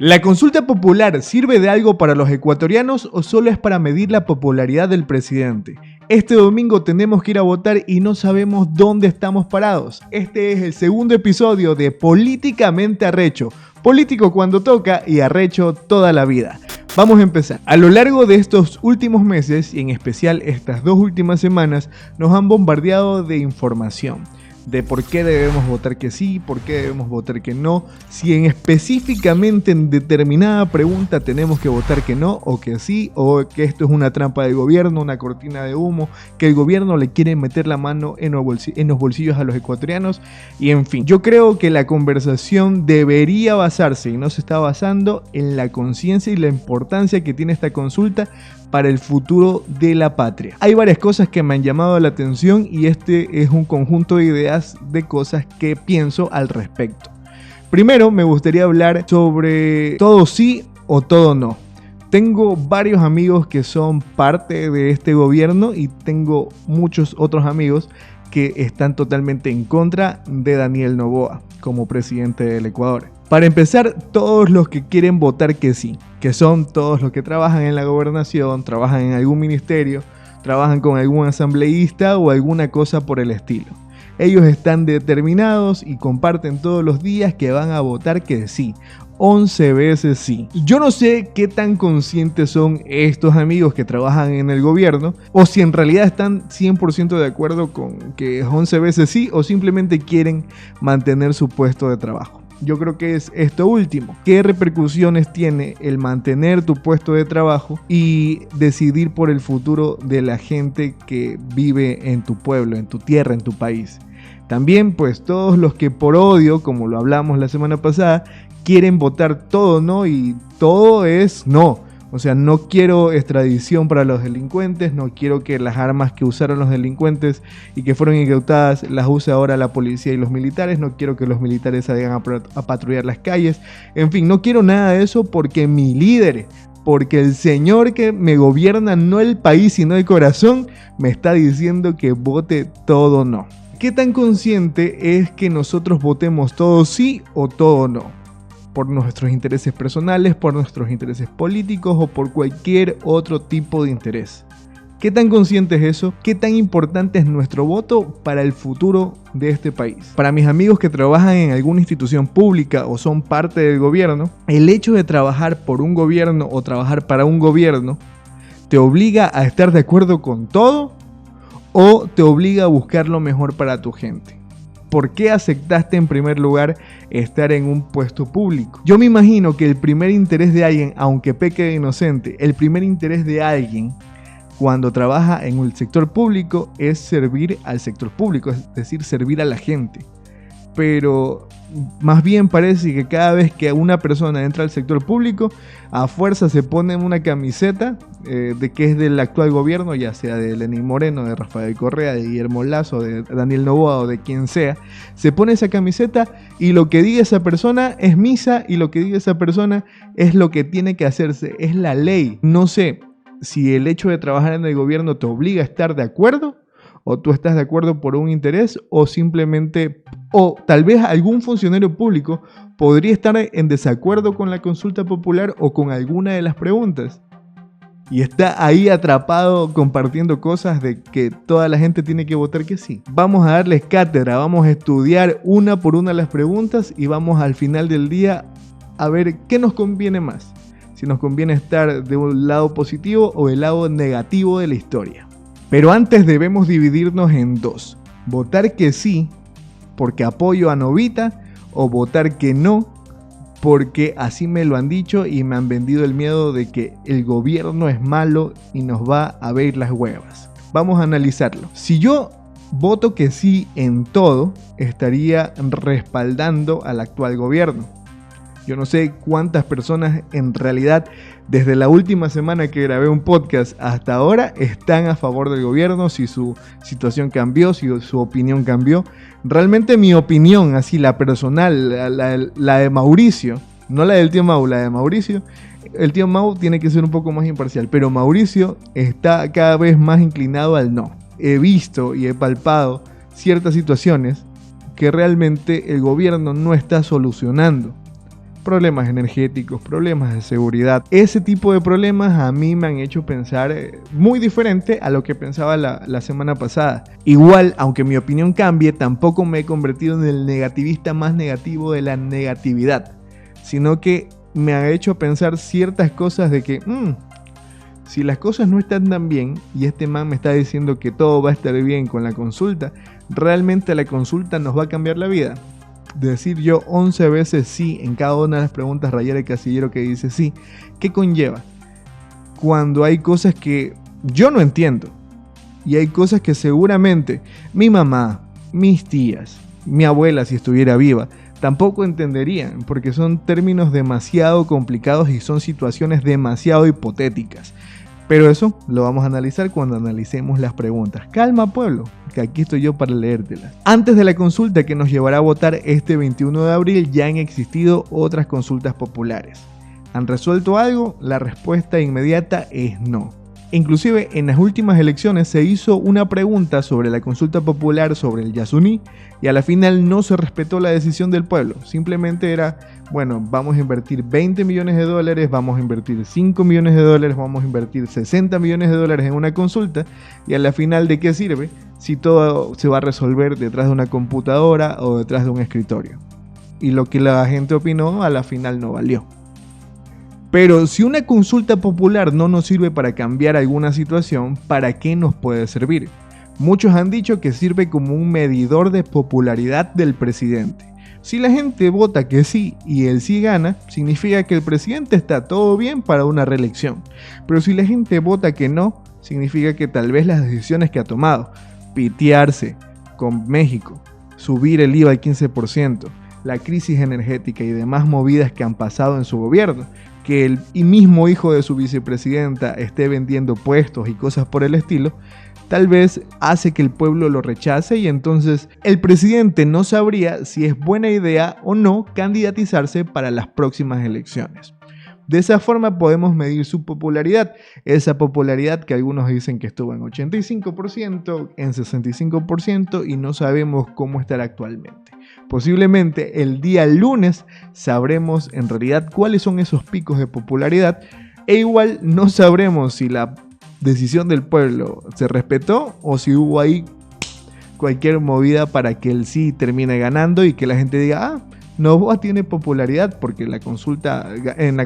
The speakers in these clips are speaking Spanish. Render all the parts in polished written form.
¿La consulta popular sirve de algo para los ecuatorianos o solo es para medir la popularidad del presidente? Este domingo tenemos que ir a votar y no sabemos dónde estamos parados. Este es el segundo episodio de Políticamente Arrecho. Político cuando toca y arrecho toda la vida. Vamos a empezar. A lo largo de estos últimos meses, y en especial estas 2 últimas semanas, nos han bombardeado de información. De por qué debemos votar que sí, por qué debemos votar que no, si específicamente en determinada pregunta tenemos que votar que no o que sí, o que esto es una trampa del gobierno, una cortina de humo, que el gobierno le quiere meter la mano en los bolsillos a los ecuatorianos, y en fin. Yo creo que la conversación debería basarse, y no se está basando, en la conciencia y la importancia que tiene esta consulta para el futuro de la patria. Hay varias cosas que me han llamado la atención y este es un conjunto de ideas de cosas que pienso al respecto. Primero, me gustaría hablar sobre todo sí o todo no. Tengo varios amigos que son parte de este gobierno y tengo muchos otros amigos que están totalmente en contra de Daniel Noboa como presidente del Ecuador. Para empezar, todos los que quieren votar que sí, que son todos los que trabajan en la gobernación, trabajan en algún ministerio, trabajan con algún asambleísta o alguna cosa por el estilo. Ellos están determinados y comparten todos los días que van a votar que sí. 11 veces sí. Yo no sé qué tan conscientes son estos amigos que trabajan en el gobierno o si en realidad están 100% de acuerdo con que es 11 veces sí o simplemente quieren mantener su puesto de trabajo. Yo creo que es esto último. ¿Qué repercusiones tiene el mantener tu puesto de trabajo y decidir por el futuro de la gente que vive en tu pueblo, en tu tierra, en tu país? También, pues, todos los que por odio, como lo hablamos la semana pasada, quieren votar todo no y todo es no. O sea, no quiero extradición para los delincuentes, no quiero que las armas que usaron los delincuentes y que fueron incautadas las use ahora la policía y los militares, no quiero que los militares salgan a patrullar las calles. En fin, no quiero nada de eso porque mi líder, porque el señor que me gobierna, no el país sino el corazón, me está diciendo que vote todo no. ¿Qué tan consciente es que nosotros votemos todo sí o todo no? Por nuestros intereses personales, por nuestros intereses políticos o por cualquier otro tipo de interés. ¿Qué tan consciente es eso? ¿Qué tan importante es nuestro voto para el futuro de este país? Para mis amigos que trabajan en alguna institución pública o son parte del gobierno, el hecho de trabajar por un gobierno o trabajar para un gobierno te obliga a estar de acuerdo con todo o te obliga a buscar lo mejor para tu gente. ¿Por qué aceptaste en primer lugar estar en un puesto público? Yo me imagino que el primer interés de alguien, aunque peque de inocente, el primer interés de alguien cuando trabaja en el sector público es servir al sector público, es decir, servir a la gente. Pero más bien parece que cada vez que una persona entra al sector público, a fuerza se pone una camiseta de que es del actual gobierno, ya sea de Lenín Moreno, de Rafael Correa, de Guillermo Lasso, de Daniel Noboa o de quien sea. Se pone esa camiseta y lo que diga esa persona es misa y lo que diga esa persona es lo que tiene que hacerse, es la ley. No sé si el hecho de trabajar en el gobierno te obliga a estar de acuerdo o tú estás de acuerdo por un interés o simplemente, o tal vez algún funcionario público podría estar en desacuerdo con la consulta popular o con alguna de las preguntas y está ahí atrapado compartiendo cosas de que toda la gente tiene que votar que sí. Vamos a darles cátedra, vamos a estudiar una por una las preguntas y vamos al final del día a ver qué nos conviene más, si nos conviene estar de un lado positivo o del lado negativo de la historia. Pero antes debemos dividirnos en dos: votar que sí porque apoyo a Novita o votar que no porque así me lo han dicho y me han vendido el miedo de que el gobierno es malo y nos va a ver las huevas. Vamos a analizarlo. Si yo voto que sí en todo, estaría respaldando al actual gobierno. Yo no sé cuántas personas en realidad desde la última semana que grabé un podcast hasta ahora están a favor del gobierno, si su situación cambió, si su opinión cambió. Realmente mi opinión, así la personal, la de Mauricio, no la del tío Mau, la de Mauricio. El tío Mau tiene que ser un poco más imparcial, pero Mauricio está cada vez más inclinado al no. He visto y he palpado ciertas situaciones que realmente el gobierno no está solucionando. problemas energéticos, problemas de seguridad. Ese tipo de problemas a mí me han hecho pensar muy diferente a lo que pensaba la semana pasada. Igual, aunque mi opinión cambie, tampoco me he convertido en el negativista más negativo de la negatividad, sino que me ha hecho pensar ciertas cosas de que si las cosas no están tan bien y este man me está diciendo que todo va a estar bien con la consulta, ¿realmente la consulta nos va a cambiar la vida? Decir yo 11 veces sí en cada una de las preguntas, rayar el casillero que dice sí, ¿qué conlleva? Cuando hay cosas que yo no entiendo y hay cosas que seguramente mi mamá, mis tías, mi abuela si estuviera viva, tampoco entenderían, porque son términos demasiado complicados y son situaciones demasiado hipotéticas. Pero eso lo vamos a analizar cuando analicemos las preguntas. Calma, pueblo, que aquí estoy yo para leértelas. Antes de la consulta que nos llevará a votar este 21 de abril, ya han existido otras consultas populares. ¿Han resuelto algo? La respuesta inmediata es no. Inclusive en las últimas elecciones se hizo una pregunta sobre la consulta popular sobre el Yasuní y a la final no se respetó la decisión del pueblo. Simplemente era, bueno, vamos a invertir 20 millones de dólares, vamos a invertir 5 millones de dólares, vamos a invertir 60 millones de dólares en una consulta y a la final ¿de qué sirve si todo se va a resolver detrás de una computadora o detrás de un escritorio? Y lo que la gente opinó a la final no valió. Pero si una consulta popular no nos sirve para cambiar alguna situación, ¿para qué nos puede servir? Muchos han dicho que sirve como un medidor de popularidad del presidente. Si la gente vota que sí y él sí gana, significa que el presidente está todo bien para una reelección. Pero si la gente vota que no, significa que tal vez las decisiones que ha tomado, pitearse con México, subir el IVA al 15%, la crisis energética y demás movidas que han pasado en su gobierno, que el mismo hijo de su vicepresidenta esté vendiendo puestos y cosas por el estilo, tal vez hace que el pueblo lo rechace y entonces el presidente no sabría si es buena idea o no candidatizarse para las próximas elecciones. De esa forma podemos medir su popularidad, esa popularidad que algunos dicen que estuvo en 85%, en 65% y no sabemos cómo estará actualmente. Posiblemente el día lunes sabremos en realidad cuáles son esos picos de popularidad e igual no sabremos si la decisión del pueblo se respetó o si hubo ahí cualquier movida para que el sí termine ganando y que la gente diga, Noboa tiene popularidad porque en la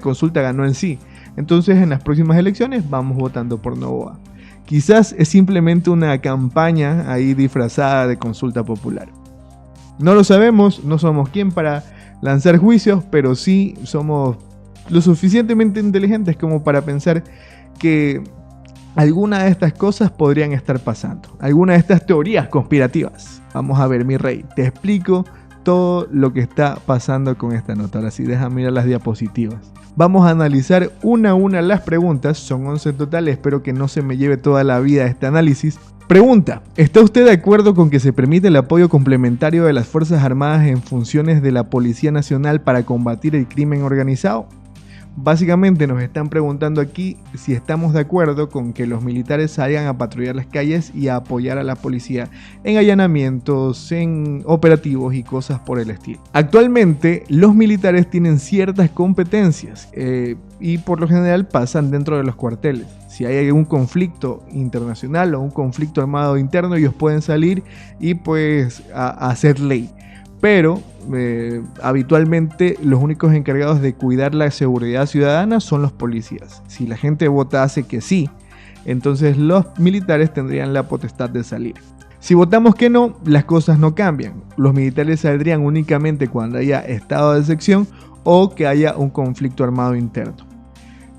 consulta ganó el sí. Entonces en las próximas elecciones vamos votando por Noboa. Quizás es simplemente una campaña ahí disfrazada de consulta popular. No lo sabemos, no somos quien para lanzar juicios, pero sí somos lo suficientemente inteligentes como para pensar que alguna de estas cosas podrían estar pasando. Alguna de estas teorías conspirativas. Vamos a ver, mi rey, te explico todo lo que está pasando con esta nota. Ahora sí, déjame mirar las diapositivas. Vamos a analizar una a una las preguntas. Son 11 en total, espero que no se me lleve toda la vida este análisis. Pregunta: ¿está usted de acuerdo con que se permite el apoyo complementario de las Fuerzas Armadas en funciones de la Policía Nacional para combatir el crimen organizado? Básicamente nos están preguntando aquí si estamos de acuerdo con que los militares salgan a patrullar las calles y a apoyar a la policía en allanamientos, en operativos y cosas por el estilo. Actualmente los militares tienen ciertas competencias y por lo general pasan dentro de los cuarteles. Si hay algún conflicto internacional o un conflicto armado interno, ellos pueden salir y pues a hacer ley. Pero habitualmente los únicos encargados de cuidar la seguridad ciudadana son los policías. Si la gente votase que sí, entonces los militares tendrían la potestad de salir. Si votamos que no, las cosas no cambian. Los militares saldrían únicamente cuando haya estado de excepción o que haya un conflicto armado interno.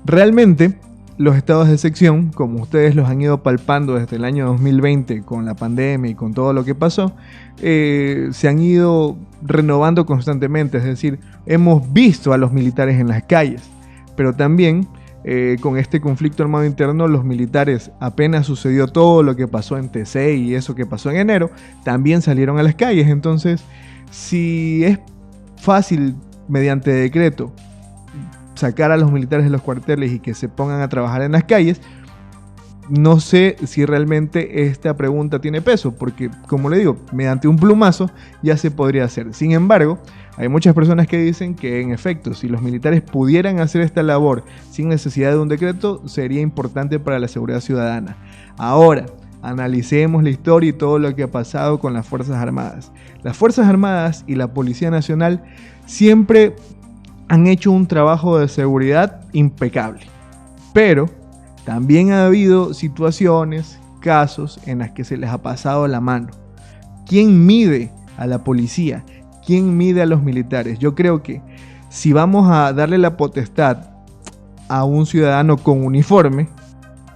Realmente, los estados de excepción, como ustedes los han ido palpando desde el año 2020 con la pandemia y con todo lo que pasó, se han ido renovando constantemente. Es decir, hemos visto a los militares en las calles, pero también con este conflicto armado interno, los militares, apenas sucedió todo lo que pasó en TC y eso que pasó en enero, también salieron a las calles. Entonces, si es fácil mediante decreto sacar a los militares de los cuarteles y que se pongan a trabajar en las calles, no sé si realmente esta pregunta tiene peso, porque como le digo, mediante un plumazo ya se podría hacer. Sin embargo, hay muchas personas que dicen que en efecto, si los militares pudieran hacer esta labor sin necesidad de un decreto, sería importante para la seguridad ciudadana. Ahora, analicemos la historia y todo lo que ha pasado con las Fuerzas Armadas. Las Fuerzas Armadas y la Policía Nacional siempre han hecho un trabajo de seguridad impecable, pero también ha habido situaciones, casos en las que se les ha pasado la mano. ¿Quién mide a la policía? ¿Quién mide a los militares? Yo creo que si vamos a darle la potestad a un ciudadano con uniforme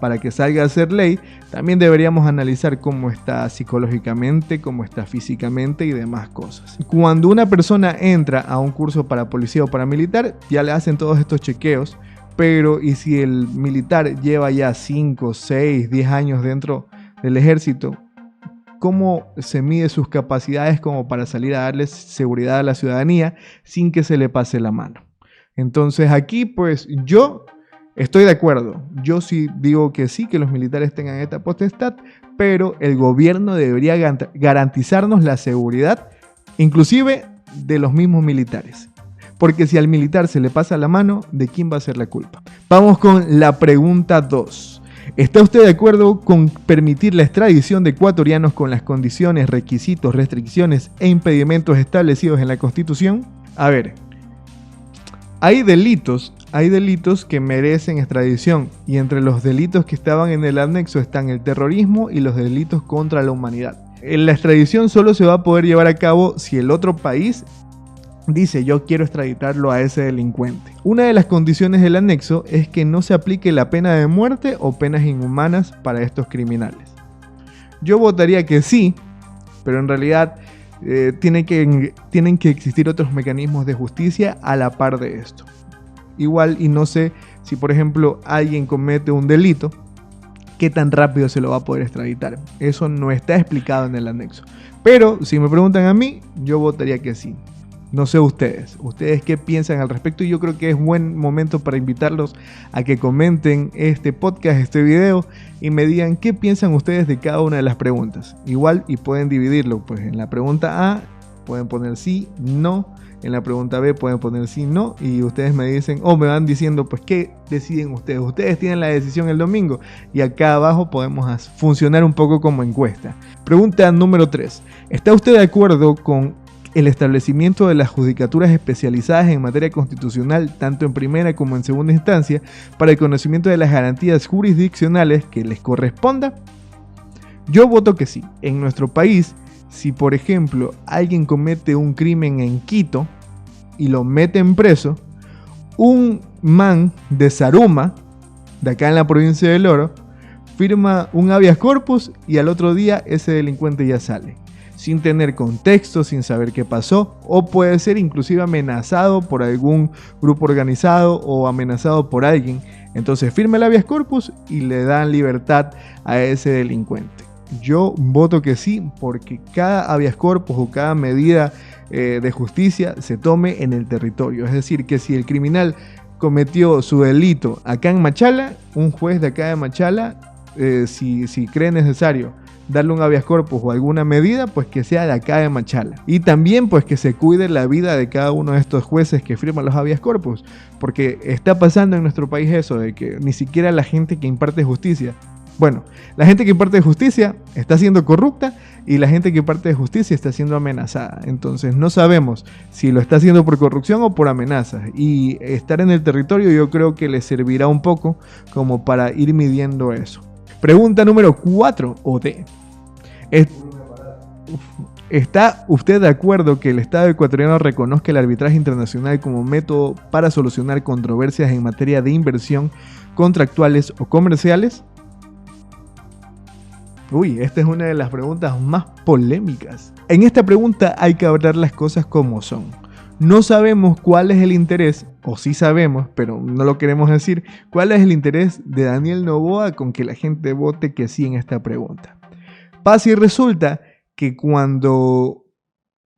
para que salga a hacer ley, también deberíamos analizar cómo está psicológicamente, cómo está físicamente y demás cosas. Cuando una persona entra a un curso para policía o para militar, ya le hacen todos estos chequeos. Pero, ¿y si el militar lleva ya 5, 6, 10 años dentro del ejército? ¿Cómo se mide sus capacidades como para salir a darles seguridad a la ciudadanía sin que se le pase la mano? Entonces aquí pues yo estoy de acuerdo. Yo sí digo que sí, que los militares tengan esta potestad, pero el gobierno debería garantizarnos la seguridad, inclusive de los mismos militares. Porque si al militar se le pasa la mano, ¿de quién va a ser la culpa? Vamos con la pregunta 2. ¿Está usted de acuerdo con permitir la extradición de ecuatorianos con las condiciones, requisitos, restricciones e impedimentos establecidos en la Constitución? A ver, hay delitos que merecen extradición, y entre los delitos que estaban en el anexo están el terrorismo y los delitos contra la humanidad. La extradición solo se va a poder llevar a cabo si el otro país dice: yo quiero extraditarlo a ese delincuente. Una de las condiciones del anexo es que no se aplique la pena de muerte o penas inhumanas para estos criminales. Yo votaría que sí, pero en realidad tienen que existir otros mecanismos de justicia a la par de esto. Igual, y no sé si por ejemplo alguien comete un delito, qué tan rápido se lo va a poder extraditar. Eso no está explicado en el anexo. Pero si me preguntan a mí, yo votaría que sí. No sé ustedes qué piensan al respecto, y yo creo que es buen momento para invitarlos a que comenten este podcast, este video, y me digan qué piensan ustedes de cada una de las preguntas. Igual, y pueden dividirlo, pues en la pregunta A pueden poner sí, no, en la pregunta B pueden poner sí, no, y ustedes me dicen, o me van diciendo, pues qué deciden ustedes. Ustedes tienen la decisión el domingo, y acá abajo podemos funcionar un poco como encuesta. Pregunta número 3. ¿Está usted de acuerdo con el establecimiento de las judicaturas especializadas en materia constitucional, tanto en primera como en segunda instancia, para el conocimiento de las garantías jurisdiccionales que les corresponda? Yo voto que sí. En nuestro país, si por ejemplo alguien comete un crimen en Quito y lo meten preso, un man de Zaruma, de acá en la provincia del Oro, firma un habeas corpus y al otro día ese delincuente ya sale, sin tener contexto, sin saber qué pasó, o puede ser inclusive amenazado por algún grupo organizado o amenazado por alguien. Entonces firma el habeas corpus y le dan libertad a ese delincuente. Yo voto que sí, porque cada habeas corpus o cada medida de justicia se tome en el territorio. Es decir, que si el criminal cometió su delito acá en Machala, un juez de acá de Machala, si cree necesario darle un habeas corpus o alguna medida, pues que sea de acá de Machala. Y también pues que se cuide la vida de cada uno de estos jueces que firman los habeas corpus, porque está pasando en nuestro país eso de que ni siquiera la gente que imparte justicia, bueno, la gente que imparte justicia está siendo corrupta y la gente que imparte justicia está siendo amenazada. Entonces no sabemos si lo está haciendo por corrupción o por amenazas, y estar en el territorio yo creo que le servirá un poco como para ir midiendo eso. Pregunta número 4 o D. ¿Está usted de acuerdo que el Estado ecuatoriano reconozca el arbitraje internacional como método para solucionar controversias en materia de inversión, contractuales o comerciales? Esta es una de las preguntas más polémicas. En esta pregunta hay que hablar las cosas como son. No sabemos cuál es el interés, o sí sabemos, pero no lo queremos decir, cuál es el interés de Daniel Noboa con que la gente vote que sí en esta pregunta. Pasa y resulta que cuando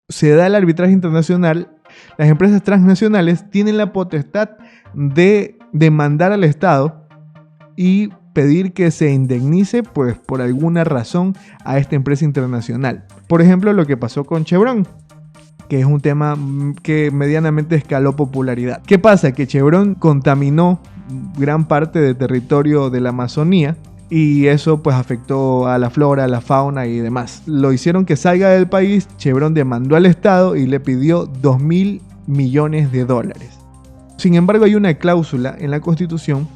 se da el arbitraje internacional, las empresas transnacionales tienen la potestad de demandar al Estado y pedir que se indemnice pues por alguna razón a esta empresa internacional. Por ejemplo, lo que pasó con Chevron, que es un tema que medianamente escaló popularidad. ¿Qué pasa? Que Chevron contaminó gran parte del territorio de la Amazonía y eso pues afectó a la flora, a la fauna y demás. Lo hicieron que salga del país. Chevron demandó al Estado y le pidió $2.000 millones. Sin embargo, hay una cláusula en la Constitución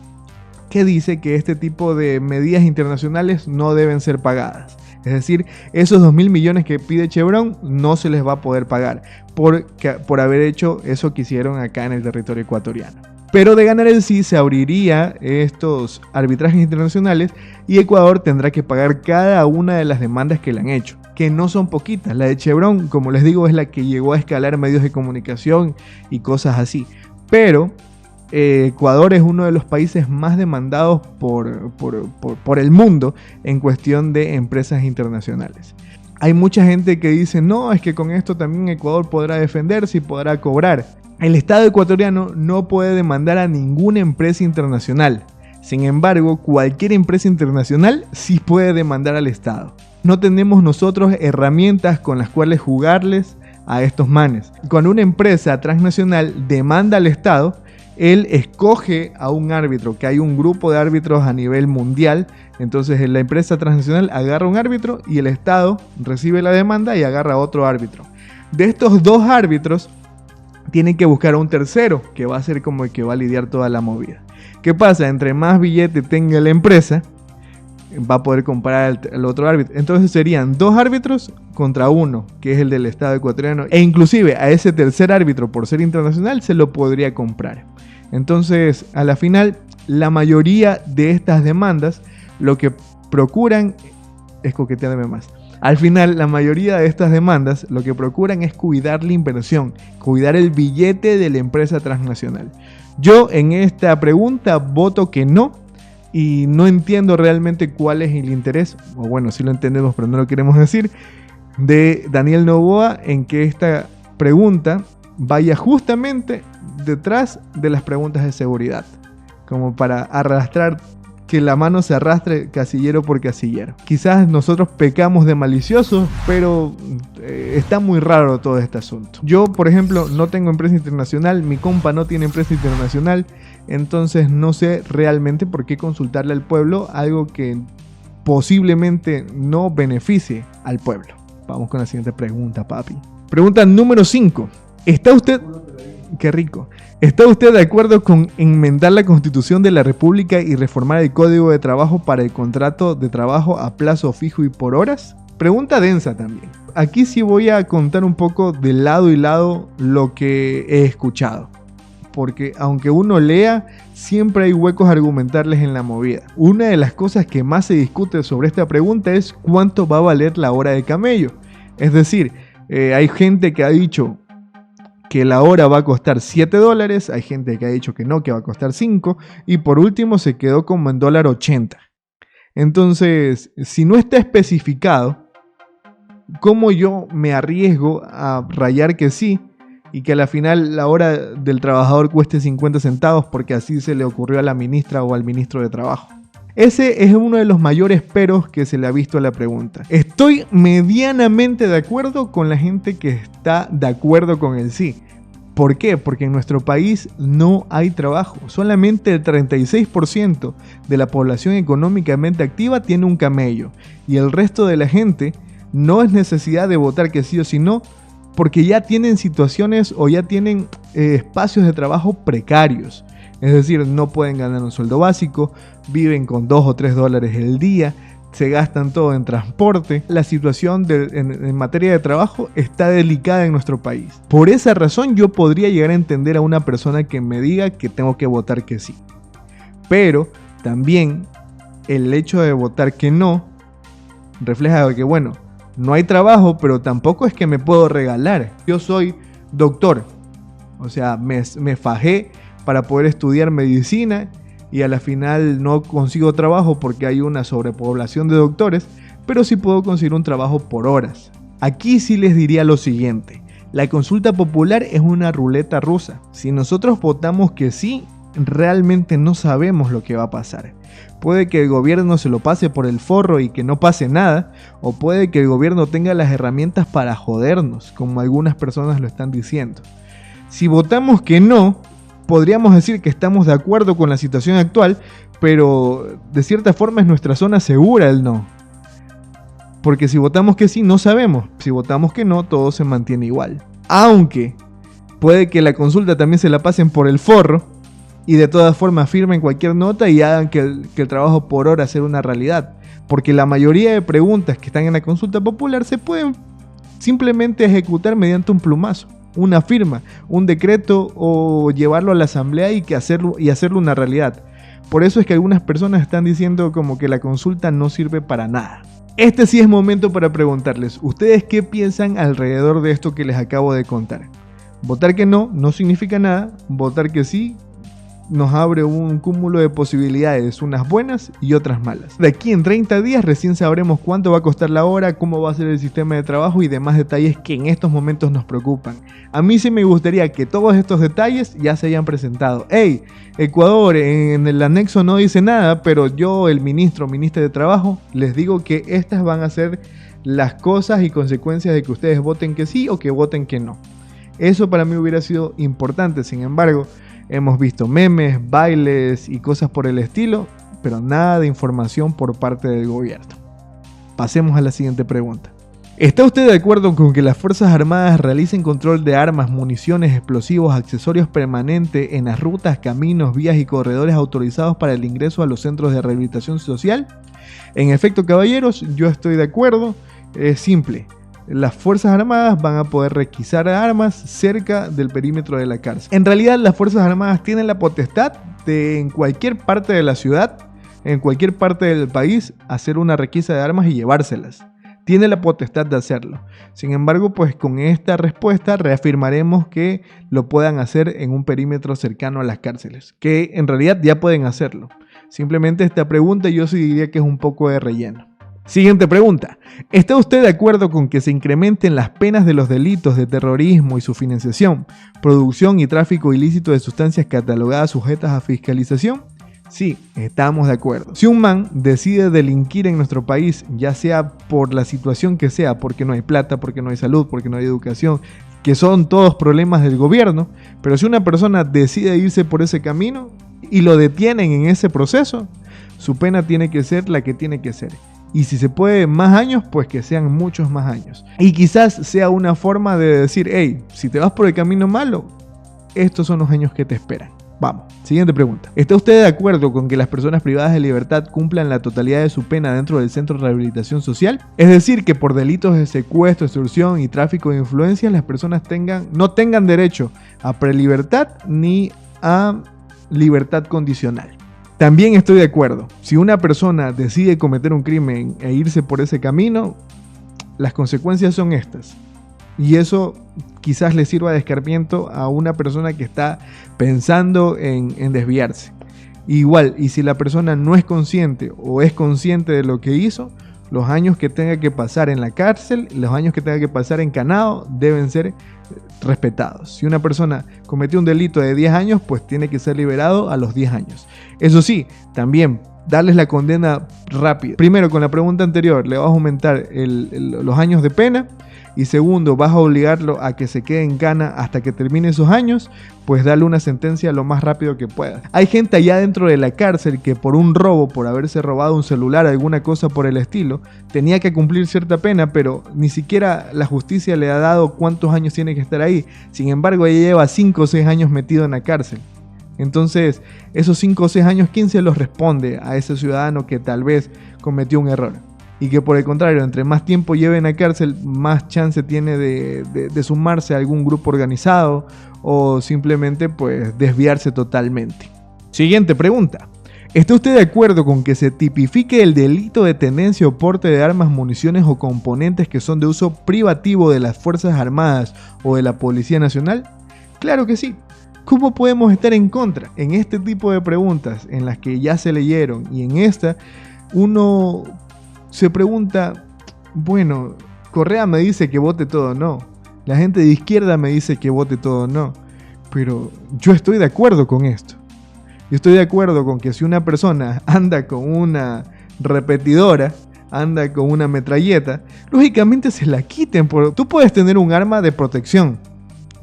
que dice que este tipo de medidas internacionales no deben ser pagadas. Es decir, esos 2.000 millones que pide Chevron no se les va a poder pagar por haber hecho eso que hicieron acá en el territorio ecuatoriano. Pero de ganar el sí, se abriría estos arbitrajes internacionales y Ecuador tendrá que pagar cada una de las demandas que le han hecho, que no son poquitas. La de Chevron, como les digo, es la que llegó a escalar medios de comunicación y cosas así. Pero Ecuador es uno de los países más demandados por el mundo en cuestión de empresas internacionales. Hay mucha gente que dice, no, es que con esto también Ecuador podrá defenderse y podrá cobrar. El Estado ecuatoriano no puede demandar a ninguna empresa internacional. Sin embargo, cualquier empresa internacional sí puede demandar al Estado. No tenemos nosotros herramientas con las cuales jugarles a estos manes. Cuando una empresa transnacional demanda al Estado, él escoge a un árbitro, que hay un grupo de árbitros a nivel mundial. Entonces la empresa transnacional agarra un árbitro y el Estado recibe la demanda y agarra a otro árbitro. De estos dos árbitros, tienen que buscar a un tercero que va a ser como el que va a lidiar toda la movida. ¿Qué pasa? Entre más billete tenga la empresa, va a poder comprar al otro árbitro. Entonces serían dos árbitros contra uno, que es el del Estado ecuatoriano. E inclusive a ese tercer árbitro, por ser internacional, se lo podría comprar. Entonces, a la final, la mayoría de estas demandas lo que procuran es coquetearme más. Al final, la mayoría de estas demandas lo que procuran es cuidar la inversión, cuidar el billete de la empresa transnacional. Yo en esta pregunta voto que no y no entiendo realmente cuál es el interés, o bueno, sí lo entendemos pero no lo queremos decir, de Daniel Noboa en que esta pregunta vaya justamente detrás de las preguntas de seguridad, como para arrastrar, que la mano se arrastre casillero por casillero. Quizás nosotros pecamos de maliciosos, pero está muy raro todo este asunto. Yo, por ejemplo, no tengo empresa internacional, mi compa no tiene empresa internacional, entonces no sé realmente por qué consultarle al pueblo algo que posiblemente no beneficie al pueblo. Vamos con la siguiente pregunta, papi. Pregunta número 5. ¿Está usted... Qué rico. ¿Está usted de acuerdo con enmendar la Constitución de la República y reformar el Código de Trabajo para el contrato de trabajo a plazo fijo y por horas? Pregunta densa también. Aquí sí voy a contar un poco de lado y lado lo que he escuchado. Porque aunque uno lea, siempre hay huecos argumentales en la movida. Una de las cosas que más se discute sobre esta pregunta es cuánto va a valer la hora de camello. Es decir, hay gente que ha dicho que la hora va a costar $7, hay gente que ha dicho que no, que va a costar 5, y por último se quedó como en $1.80. Entonces, si no está especificado, ¿cómo yo me arriesgo a rayar que sí y que a la final la hora del trabajador cueste 50 centavos porque así se le ocurrió a la ministra o al ministro de Trabajo? Ese es uno de los mayores peros que se le ha visto a la pregunta. Estoy medianamente de acuerdo con la gente que está de acuerdo con el sí. ¿Por qué? Porque en nuestro país no hay trabajo. Solamente el 36% de la población económicamente activa tiene un camello. Y el resto de la gente no es necesidad de votar que sí o sí no, porque ya tienen situaciones o ya tienen espacios de trabajo precarios. Es decir, no pueden ganar un sueldo básico, viven con $2 o $3 el día, se gastan todo en transporte. La situación en materia de trabajo está delicada en nuestro país. Por esa razón yo podría llegar a entender a una persona que me diga que tengo que votar que sí. Pero también el hecho de votar que no refleja que, bueno, no hay trabajo, pero tampoco es que me puedo regalar. Yo soy doctor, o sea, me fajé para poder estudiar medicina y a la final no consigo trabajo porque hay una sobrepoblación de doctores, pero sí puedo conseguir un trabajo por horas. Aquí sí les diría lo siguiente: la consulta popular es una ruleta rusa. Si nosotros votamos que sí, realmente no sabemos lo que va a pasar. Puede que el gobierno se lo pase por el forro y que no pase nada, o puede que el gobierno tenga las herramientas para jodernos, como algunas personas lo están diciendo. Si votamos que no, podríamos decir que estamos de acuerdo con la situación actual, pero de cierta forma es nuestra zona segura el no. Porque si votamos que sí, no sabemos. Si votamos que no, todo se mantiene igual. Aunque puede que la consulta también se la pasen por el forro y de todas formas firmen cualquier nota y hagan que el trabajo por hora sea una realidad. Porque la mayoría de preguntas que están en la consulta popular se pueden simplemente ejecutar mediante un plumazo, una firma, un decreto o llevarlo a la asamblea y hacerlo una realidad. Por eso es que algunas personas están diciendo como que la consulta no sirve para nada. Este sí es momento para preguntarles, ¿ustedes qué piensan alrededor de esto que les acabo de contar? Votar que no significa nada, votar que sí nos abre un cúmulo de posibilidades, unas buenas y otras malas. De aquí en 30 días recién sabremos cuánto va a costar la hora, cómo va a ser el sistema de trabajo y demás detalles que en estos momentos nos preocupan. A mí sí me gustaría que todos estos detalles ya se hayan presentado. ¡Hey! Ecuador en el anexo no dice nada, pero yo, el ministra de Trabajo, les digo que estas van a ser las cosas y consecuencias de que ustedes voten que sí o que voten que no. Eso para mí hubiera sido importante, sin embargo, hemos visto memes, bailes y cosas por el estilo, pero nada de información por parte del gobierno. Pasemos a la siguiente pregunta. ¿Está usted de acuerdo con que las Fuerzas Armadas realicen control de armas, municiones, explosivos, accesorios permanentes en las rutas, caminos, vías y corredores autorizados para el ingreso a los centros de rehabilitación social? En efecto, caballeros, yo estoy de acuerdo. Es simple. Las Fuerzas Armadas van a poder requisar armas cerca del perímetro de la cárcel. En realidad, las Fuerzas Armadas tienen la potestad de en cualquier parte de la ciudad, en cualquier parte del país, hacer una requisa de armas y llevárselas. Tiene la potestad de hacerlo. Sin embargo, pues con esta respuesta reafirmaremos que lo puedan hacer en un perímetro cercano a las cárceles, que en realidad ya pueden hacerlo. Simplemente esta pregunta yo sí diría que es un poco de relleno. Siguiente pregunta. ¿Está usted de acuerdo con que se incrementen las penas de los delitos de terrorismo y su financiación, producción y tráfico ilícito de sustancias catalogadas sujetas a fiscalización? Sí, estamos de acuerdo. Si un man decide delinquir en nuestro país, ya sea por la situación que sea, porque no hay plata, porque no hay salud, porque no hay educación, que son todos problemas del gobierno, pero si una persona decide irse por ese camino y lo detienen en ese proceso, su pena tiene que ser la que tiene que ser. Y si se puede más años, pues que sean muchos más años. Y quizás sea una forma de decir, hey, si te vas por el camino malo, estos son los años que te esperan. Vamos, siguiente pregunta. ¿Está usted de acuerdo con que las personas privadas de libertad cumplan la totalidad de su pena dentro del centro de rehabilitación social? Es decir, que por delitos de secuestro, extorsión y tráfico de influencias, las personas no tengan derecho a prelibertad ni a libertad condicional. También estoy de acuerdo. Si una persona decide cometer un crimen e irse por ese camino, las consecuencias son estas. Y eso quizás le sirva de escarmiento a una persona que está pensando en desviarse. Igual, y si la persona no es consciente o es consciente de lo que hizo, los años que tenga que pasar en la cárcel, los años que tenga que pasar encanado, deben ser respetados. Si una persona cometió un delito de 10 años, pues tiene que ser liberado a los 10 años. Eso sí, también darles la condena rápida. Primero, con la pregunta anterior, le vas a aumentar los años de pena. Y segundo, vas a obligarlo a que se quede en cana hasta que termine esos años, pues darle una sentencia lo más rápido que pueda. Hay gente allá dentro de la cárcel que por un robo, por haberse robado un celular, alguna cosa por el estilo, tenía que cumplir cierta pena, pero ni siquiera la justicia le ha dado cuántos años tiene que estar ahí. Sin embargo, ella lleva 5 o 6 años metido en la cárcel. Entonces, esos 5 o 6 años, ¿quién se los responde a ese ciudadano que tal vez cometió un error? Y que por el contrario, entre más tiempo lleve en la cárcel, más chance tiene de sumarse a algún grupo organizado o simplemente pues desviarse totalmente. Siguiente pregunta. ¿Está usted de acuerdo con que se tipifique el delito de tenencia o porte de armas, municiones o componentes que son de uso privativo de las Fuerzas Armadas o de la Policía Nacional? Claro que sí. ¿Cómo podemos estar en contra? En este tipo de preguntas, en las que ya se leyeron y en esta, uno se pregunta, bueno, Correa me dice que vote todo no, la gente de izquierda me dice que vote todo no, pero yo estoy de acuerdo con esto. Yo estoy de acuerdo con que si una persona anda con una repetidora, anda con una metralleta, lógicamente se la quiten. Tú puedes tener un arma de protección.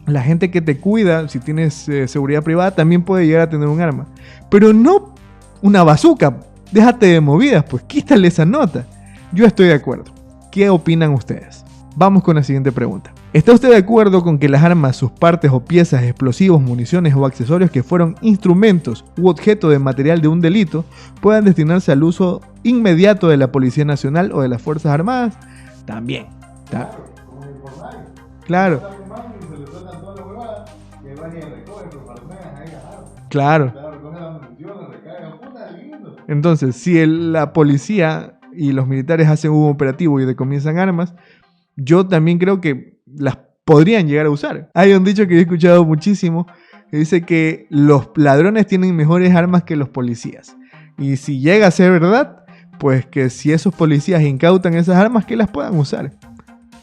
La gente que te cuida, si tienes seguridad privada, también puede llegar a tener un arma. Pero no una bazooka. Déjate de movidas, pues quítale esa nota. Yo estoy de acuerdo. ¿Qué opinan ustedes? Vamos con la siguiente pregunta. ¿Está usted de acuerdo con que las armas, sus partes o piezas, explosivos, municiones o accesorios que fueron instrumentos u objeto de material de un delito puedan destinarse al uso inmediato de la Policía Nacional o de las Fuerzas Armadas? También. Claro. Claro. Entonces, si la policía y los militares hacen un operativo y decomienzan armas, yo también creo que las podrían llegar a usar. Hay un dicho que he escuchado muchísimo que dice que los ladrones tienen mejores armas que los policías. Y si llega a ser verdad, pues que si esos policías incautan esas armas, que las puedan usar.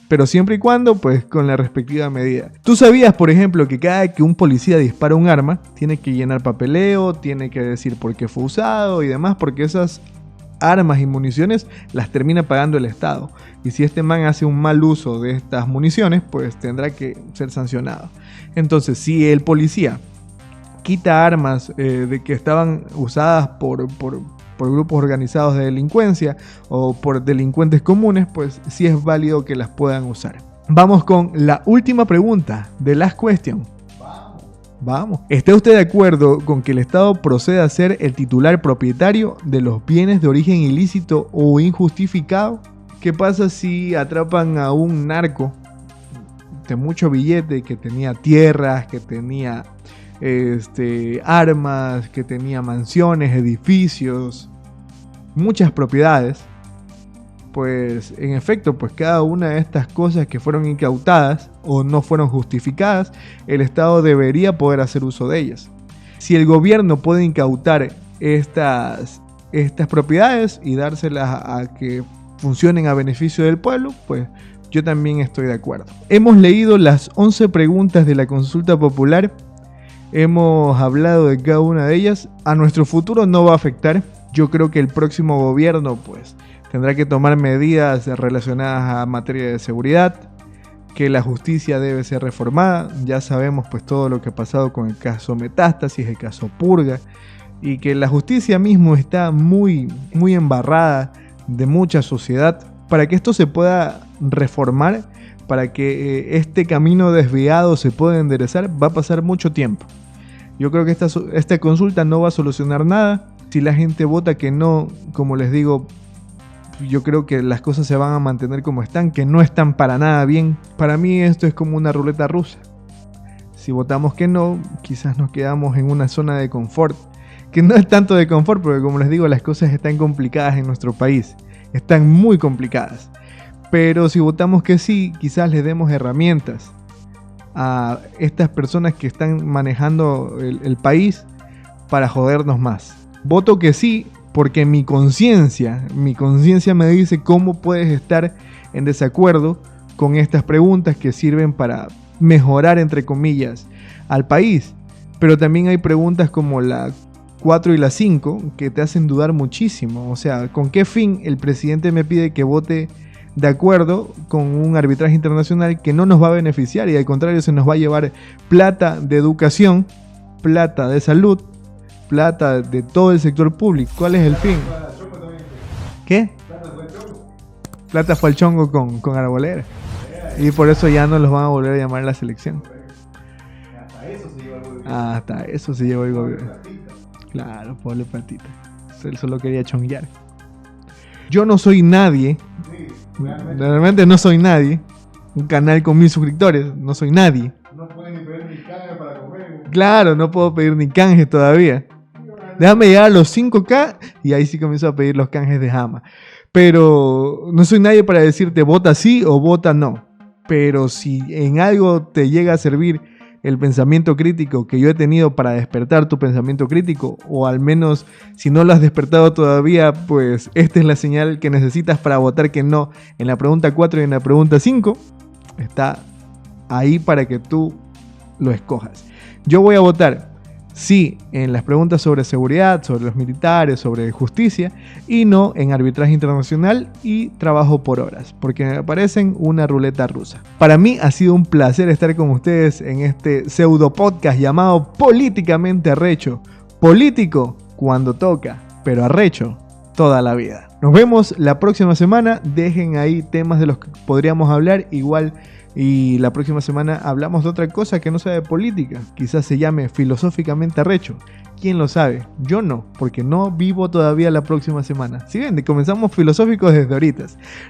Pero siempre y cuando, pues, con la respectiva medida. ¿Tú sabías, por ejemplo, que cada que un policía dispara un arma, tiene que llenar papeleo, tiene que decir por qué fue usado y demás? Porque esas armas y municiones las termina pagando el Estado. Y si este man hace un mal uso de estas municiones, pues tendrá que ser sancionado. Entonces, si el policía quita armas de que estaban usadas por grupos organizados de delincuencia o por delincuentes comunes, pues sí es válido que las puedan usar. Vamos con la última pregunta de Last Question. Vamos. ¿Está usted de acuerdo con que el Estado proceda a ser el titular propietario de los bienes de origen ilícito o injustificado? ¿Qué pasa si atrapan a un narco de mucho billete que tenía tierras, que tenía armas, que tenía mansiones, edificios, muchas propiedades? Pues en efecto, pues cada una de estas cosas que fueron incautadas o no fueron justificadas, el Estado debería poder hacer uso de ellas. Si el gobierno puede incautar estas propiedades y dárselas a que funcionen a beneficio del pueblo, pues yo también estoy de acuerdo. Hemos leído las 11 preguntas de la consulta popular. Hemos hablado de cada una de ellas. A nuestro futuro no va a afectar. Yo creo que el próximo gobierno pues tendrá que tomar medidas relacionadas a materia de seguridad, que la justicia debe ser reformada. Ya sabemos pues todo lo que ha pasado con el caso Metástasis, el caso Purga, y que la justicia mismo está muy embarrada de mucha sociedad. Para que esto se pueda reformar, para que este camino desviado se pueda enderezar, va a pasar mucho tiempo. Yo creo que esta consulta no va a solucionar nada. Si la gente vota que no, como les digo, yo creo que las cosas se van a mantener como están, que no están para nada bien. Para mí esto es como una ruleta rusa. Si votamos que no, quizás nos quedamos en una zona de confort, que no es tanto de confort, porque como les digo, las cosas están complicadas en nuestro país. Están muy complicadas. Pero si votamos que sí, quizás les demos herramientas a estas personas que están manejando el país para jodernos más. Voto que sí porque mi conciencia me dice cómo puedes estar en desacuerdo con estas preguntas que sirven para mejorar, entre comillas, al país. Pero también hay preguntas como la 4 y la 5 que te hacen dudar muchísimo. O sea, ¿con qué fin el presidente me pide que vote de acuerdo con un arbitraje internacional que no nos va a beneficiar y al contrario se nos va a llevar plata de educación, plata de salud, plata de todo el sector público? ¿Cuál es el fin? ¿Qué? Plata fue el chongo con Arboleda. Y por eso ya no los van a volver a llamar a la selección. Hasta eso se llevó el gobierno. Claro, pobre platita. Él solo quería chonguear. Yo no soy nadie. Realmente no soy nadie. Un canal con 1000 suscriptores. No soy nadie. No pueden ni pedir ni canje para comer. Claro, no puedo pedir ni canjes todavía. Déjame llegar a los 5K y ahí sí comienzo a pedir los canjes de Jama. Pero no soy nadie para decirte vota sí o vota no. Pero si en algo te llega a servir el pensamiento crítico que yo he tenido para despertar tu pensamiento crítico, o al menos si no lo has despertado todavía, pues esta es la señal que necesitas para votar que no en la pregunta 4 y en la pregunta 5. Está ahí para que tú lo escojas. Yo voy a votar Sí, en las preguntas sobre seguridad, sobre los militares, sobre justicia, y no en arbitraje internacional y trabajo por horas, porque me parecen una ruleta rusa. Para mí ha sido un placer estar con ustedes en este pseudo podcast llamado Políticamente Arrecho. Político cuando toca, pero arrecho toda la vida. Nos vemos la próxima semana. Dejen ahí temas de los que podríamos hablar igual. Y la próxima semana hablamos de otra cosa que no sea de política. Quizás se llame filosóficamente arrecho. ¿Quién lo sabe? Yo no, porque no vivo todavía la próxima semana. Si ven, comenzamos filosóficos desde ahorita.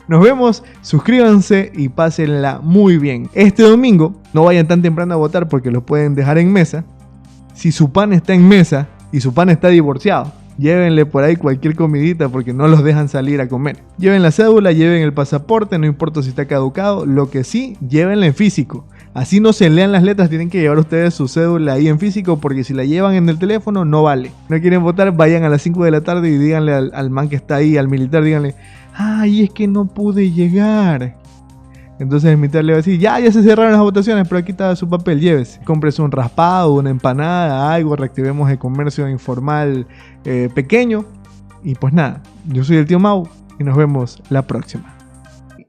Nos vemos, suscríbanse y pásenla muy bien. Este domingo no vayan tan temprano a votar porque lo pueden dejar en mesa. Si su pan está en mesa y su pan está divorciado, llévenle por ahí cualquier comidita porque no los dejan salir a comer. Lleven la cédula, lleven el pasaporte, no importa si está caducado. Lo que sí, llévenla en físico. Así no se lean las letras, tienen que llevar ustedes su cédula ahí en físico porque si la llevan en el teléfono no vale. No quieren votar, vayan a las 5 de la tarde y díganle al man que está ahí, al militar, díganle: ay, es que no pude llegar. Entonces el militar le va a decir: ya se cerraron las votaciones, pero aquí está su papel, llévese. Cómprese un raspado, una empanada, algo, reactivemos el comercio informal pequeño. Y pues nada, yo soy el tío Mau y nos vemos la próxima.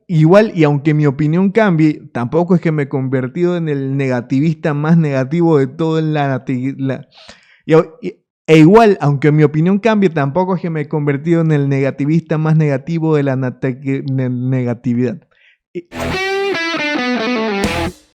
Igual, y aunque mi opinión cambie, tampoco es que me he convertido en el negativista más negativo de todo E igual, aunque mi opinión cambie, tampoco es que me he convertido en el negativista más negativo de la negatividad.